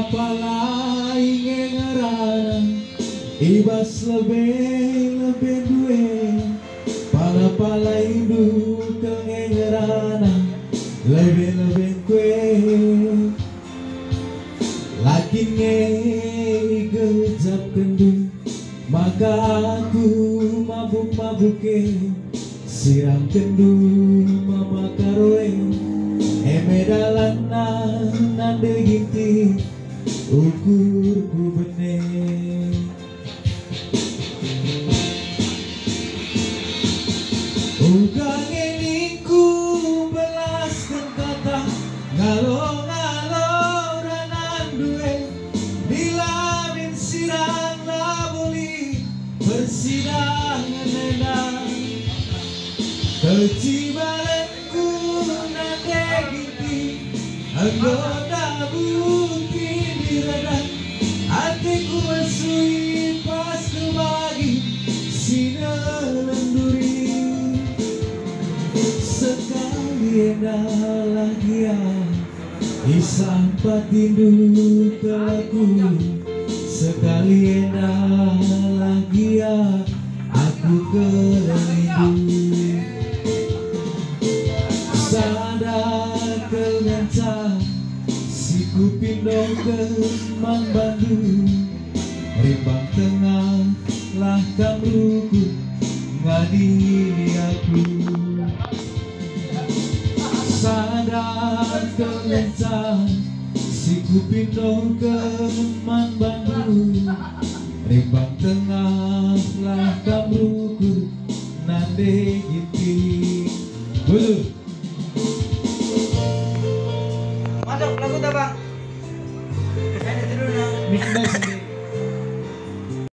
pala ingin ngarana ibas lebih duwe pala indu kengen ngarana lebih kue laki ngejap kendu maka aku mabuk-mabuke siram kendu mama karoe emedalan nande ginti ukurku bener ugang eningku belaskan kata ngalo-ngalo ranan duwe dilamin sirang labuli bersidangan enak kecibalanku nande ginti anggota bukti diradan hatiku mesui pas kebagi sinelenduri sekali lagi ya isang patindu aku sekali lagi ya aku kerindu sadar kelenca si kupindong ke Mang Bandung rimbang tengah lah kamruku ngadini aku sadar kelenca si kupindong ke Mang Bandung rimbang tengah lah kamruku nande giting bulu. Masuk lagu tak bang? Ada tidur na. Mix